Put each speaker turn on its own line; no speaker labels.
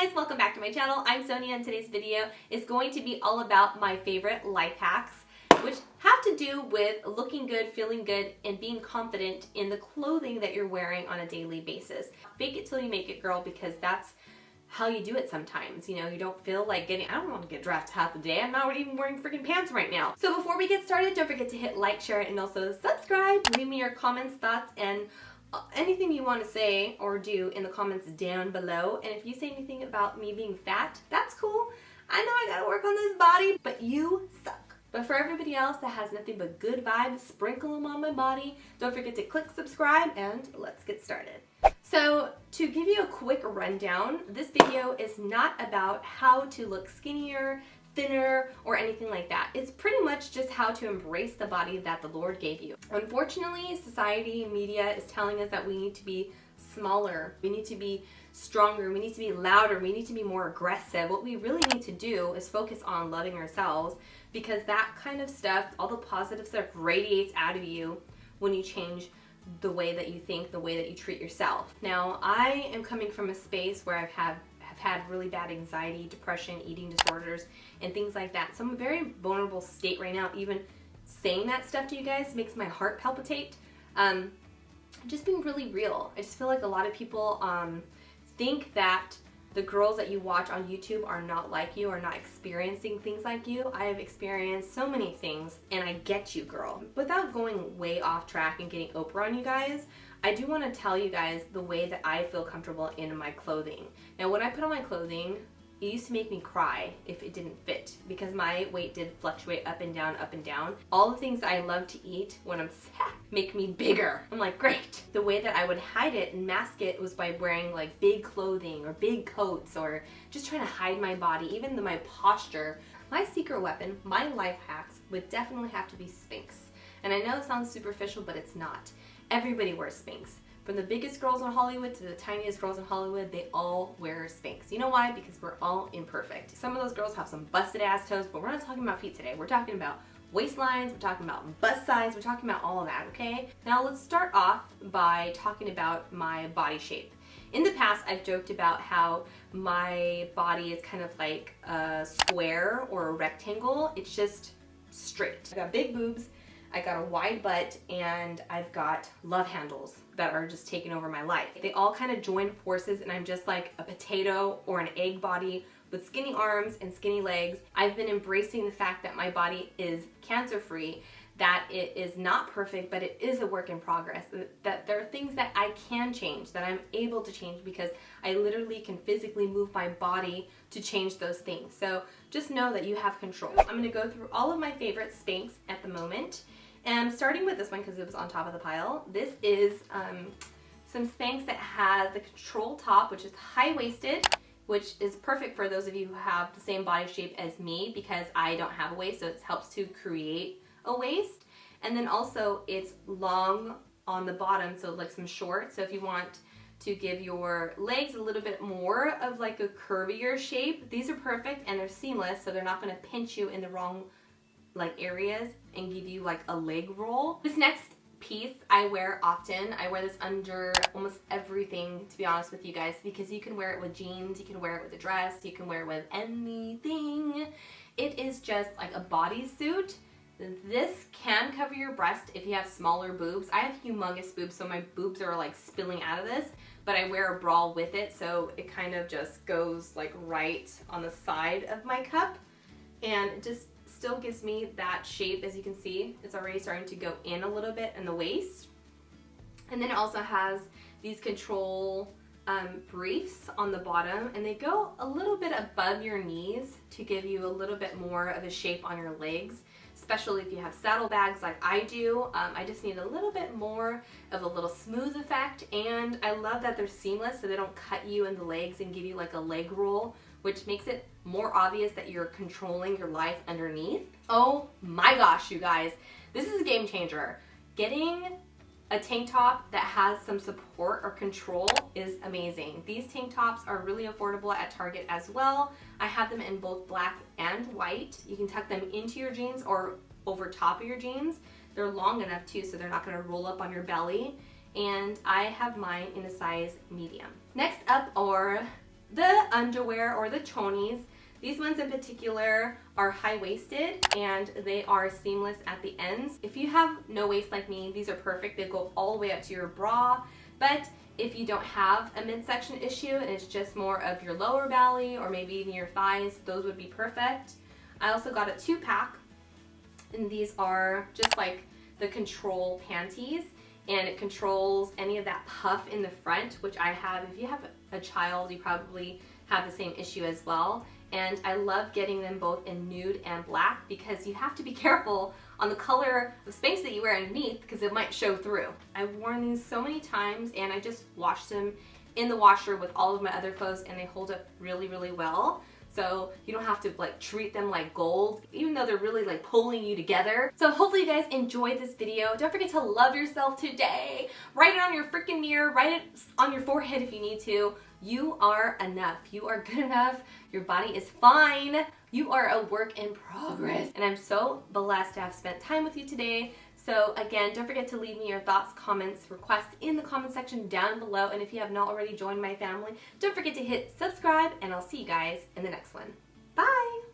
guys, welcome back to my channel. I'm Sonia and today's video is going to be all about my favorite life hacks, which have to do with looking good, feeling good, and being confident in the clothing that you're wearing on a daily basis. Fake it till you make it, girl, because that's how you do it sometimes. You know, you don't feel like I don't want to get dressed half the day. I'm not even wearing freaking pants right now. So before we get started, don't forget to hit like, share, and also subscribe. Leave me your comments, thoughts, and anything you want to say or do in the comments down below. And if you say anything about me being fat, that's cool. I know I gotta work on this body, but you suck. But for everybody else that has nothing but good vibes, sprinkle them on my body. Don't forget to click subscribe, and let's get started. So to give you a quick rundown, this video is not about how to look skinnier, thinner, or anything like that. It's pretty much just how to embrace the body that the Lord gave you. Unfortunately, society, media is telling us that we need to be smaller, we need to be stronger, we need to be louder, we need to be more aggressive. What we really need to do is focus on loving ourselves, because that kind of stuff, all the positive stuff, radiates out of you when you change the way that you think, the way that you treat yourself. Now, I am coming from a space where I've had really bad anxiety, depression, eating disorders, and things like that. So I'm in a very vulnerable state right now. Even saying that stuff to you guys makes my heart palpitate. Just being really real. I just feel like a lot of people think that the girls that you watch on YouTube are not like you, are not experiencing things like you. I have experienced so many things, and I get you, girl. Without going way off track and getting Oprah on you guys, I do want to tell you guys the way that I feel comfortable in my clothing. Now, when I put on my clothing, it used to make me cry if it didn't fit, because my weight did fluctuate up and down, up and down. All the things that I love to eat when I'm sad make me bigger. I'm like, great. The way that I would hide it and mask it was by wearing like big clothing or big coats, or just trying to hide my body, even my posture. My secret weapon, my life hacks, would definitely have to be Spanx. And I know it sounds superficial, but it's not. Everybody wears Spanx. From the biggest girls in Hollywood to the tiniest girls in Hollywood, they all wear Spanx. You know why? Because we're all imperfect. Some of those girls have some busted ass toes, but we're not talking about feet today. We're talking about waistlines, we're talking about bust size, we're talking about all of that, okay? Now let's start off by talking about my body shape. In the past, I've joked about how my body is kind of like a square or a rectangle. It's just straight. I got big boobs, I got a wide butt, and I've got love handles that are just taking over my life. They all kind of join forces, and I'm just like a potato or an egg body with skinny arms and skinny legs. I've been embracing the fact that my body is cancer-free, that it is not perfect, but it is a work in progress, that there are things that I can change, that I'm able to change, because I literally can physically move my body to change those things. So just know that you have control. I'm gonna go through all of my favorite Spanx at the moment. And I'm starting with this one because it was on top of the pile. This is some Spanx that has the control top, which is high-waisted, which is perfect for those of you who have the same body shape as me, because I don't have a waist, so it helps to create a waist. And then also it's long on the bottom, so like some shorts. So if you want to give your legs a little bit more of like a curvier shape, these are perfect, and they're seamless, so they're not going to pinch you in the wrong like areas and give you like a leg roll. This next piece I wear often. I wear this under almost everything, to be honest with you guys, because you can wear it with jeans, you can wear it with a dress, you can wear it with anything. It is just like a bodysuit. This can cover your breast if you have smaller boobs. I have humongous boobs, so my boobs are like spilling out of this, but I wear a bra with it, so it kind of just goes like right on the side of my cup, and it just still gives me that shape. As you can see, it's already starting to go in a little bit in the waist. And then it also has these control breifs on the bottom, and they go a little bit above your knees to give you a little bit more of a shape on your legs, especially if you have saddlebags like I do. I just need a little bit more of a little smooth effect, and I love that they're seamless, so they don't cut you in the legs and give you like a leg roll, which makes it more obvious that you're controlling your life underneath. Oh my gosh, you guys, this is a game changer. Getting a tank top that has some support or control is amazing. These tank tops are really affordable at Target as well. I have them in both black and white. You can tuck them into your jeans or over top of your jeans. They're long enough too, so they're not gonna roll up on your belly. And I have mine in a size medium. Next up are The underwear or the chonies, these ones in particular are high-waisted and they are seamless at the ends. If you have no waist like me, these are perfect. They go all the way up to your bra, but if you don't have a midsection issue and it's just more of your lower belly or maybe even your thighs, those would be perfect. I also got a 2-pack, and these are just like the control panties, and it controls any of that puff in the front, which I have. If you have a child, you probably have the same issue as well. And I love getting them both in nude and black because you have to be careful on the color of Spanx that you wear underneath because it might show through. I've worn these so many times and I just washed them in the washer with all of my other clothes and they hold up really, really well. So you don't have to like treat them like gold, even though they're really like pulling you together. So hopefully you guys enjoyed this video. Don't forget to love yourself today. Write it on your freaking mirror, write it on your forehead if you need to. You are enough. You are good enough. Your body is fine. You are a work in progress. And I'm so blessed to have spent time with you today. So again, don't forget to leave me your thoughts, comments, requests in the comment section down below. And if you have not already joined my family, don't forget to hit subscribe and I'll see you guys in the next one. Bye!